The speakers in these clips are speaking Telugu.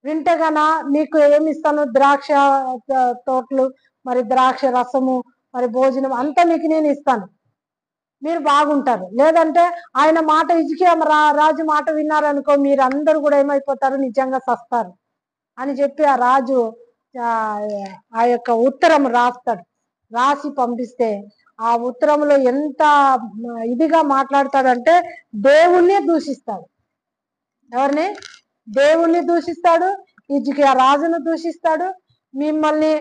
వింటే గన మీకు ఏమి ఇస్తాను, ద్రాక్ష తోటలు, మరి ద్రాక్ష రసము, మరి భోజనం అంతా మీకు నేను ఇస్తాను, మీరు బాగుంటారు. లేదంటే ఆయన మాట హిజ్కియా రాజు మాట విన్నారనుకో, మీరు అందరూ కూడా ఏమైపోతారు, నిజంగా సస్తారు అని చెప్పి ఆ రాజు ఆ యొక్క ఉత్తరం రాస్తాడు. రాసి పంపిస్తే ఆ ఉత్తరంలో ఎంత ఇదిగా మాట్లాడతాడంటే దేవుణ్ణి దూషిస్తాడు. ఎవరిని? దేవుణ్ణి దూషిస్తాడు, హిజ్కియా రాజును దూషిస్తాడు. మిమ్మల్ని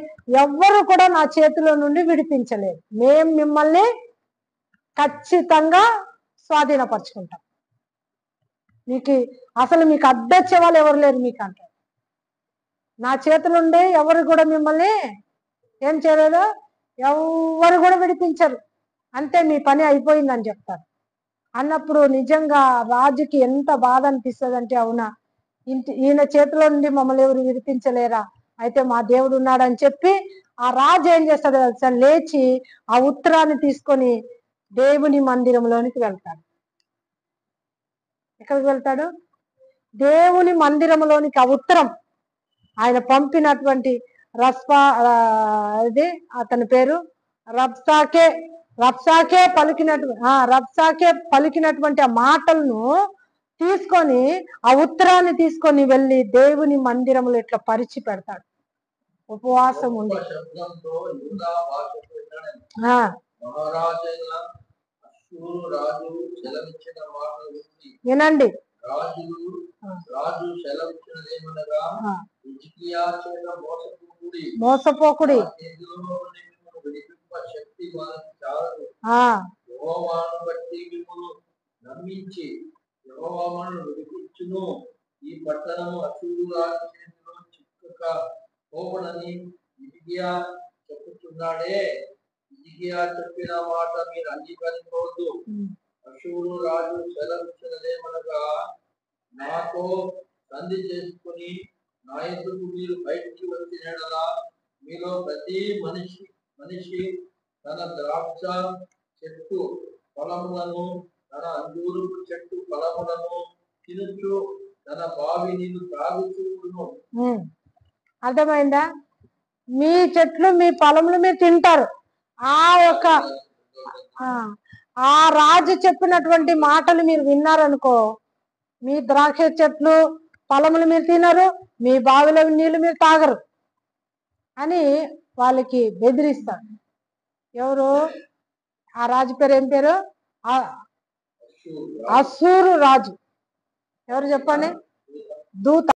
ఎవ్వరు కూడా నా చేతిలో నుండి విడిపించలేదు, మేము మిమ్మల్ని ఖచ్చితంగా స్వాధీనపరుచుకుంటాం, మీకు అసలు మీకు అడ్డొచ్చే వాళ్ళు ఎవరు లేరు మీకు అంటారు. నా చేతులుండి ఎవరు కూడా మిమ్మల్ని ఏం చేయలేదు, ఎవరు కూడా విడిపించరు, అంతే మీ పని అయిపోయిందని చెప్తారు. అన్నప్పుడు నిజంగా రాజుకి ఎంత బాధ అనిపిస్తుంది అంటే, అవునా ఈయన చేతిలో నుండి మమ్మల్ని ఎవరు విడిపించలేరా, అయితే మా దేవుడు ఉన్నాడని చెప్పి ఆ రాజు ఏం చేస్తాడు తెలుసా, లేచి ఆ ఉత్తరాన్ని తీసుకొని దేవుని మందిరంలోనికి వెళ్తాడు. ఎక్కడికి వెళ్తాడు? దేవుని మందిరంలోనికి. ఆ ఉత్తరం ఆయన పంపినటువంటి ఇది అతని పేరు రబ్సాకే పలికినటువంటి ఆ మాటలను తీసుకొని, ఆ ఉత్తరాన్ని తీసుకొని వెళ్ళి దేవుని మందిరంలో ఇట్లా పరిచి పెడతాడు, ఉపవాసం ఉండి. వినండి, మోసపోకుడి, ఈ పట్టణము అసూరు రాజు చేతిలో చిక్కకపోవడని హిజ్కియా చెప్పుచున్నాడే. హిజ్కియా చెప్పిన మాట మీరు అంగీకరించవద్దు. అసూరు రాజు సెలవిచ్చినదేమనగా, నాతో సంధి చేసుకుని నా ఎదుగు మీరు బయటికి వచ్చినలా మీలో ప్రతి మనిషి తన ద్రాక్ష చెట్టు ఫలములను, తన అంజూరపు చెట్టు ఫలములను తినుచు తన బావి నీళ్లు తాగుచూను. అర్థమైందా? మీ చెట్లు మీ ఫలములు మీరు తింటారు. ఆ రాజు చెప్పినటువంటి మాటలు మీరు విన్నారనుకో, మీ ద్రాక్ష చెట్లు ఫలములు మీరు తినరు, మీ బావిలో నీళ్లు మీరు తాగరు అని వాళ్ళకి బెదిరిస్తాడు. ఎవరు? ఆ రాజు పేరు ఏం పేరు? అసూరు రాజు. ఎవరు చెప్పండి? దూత.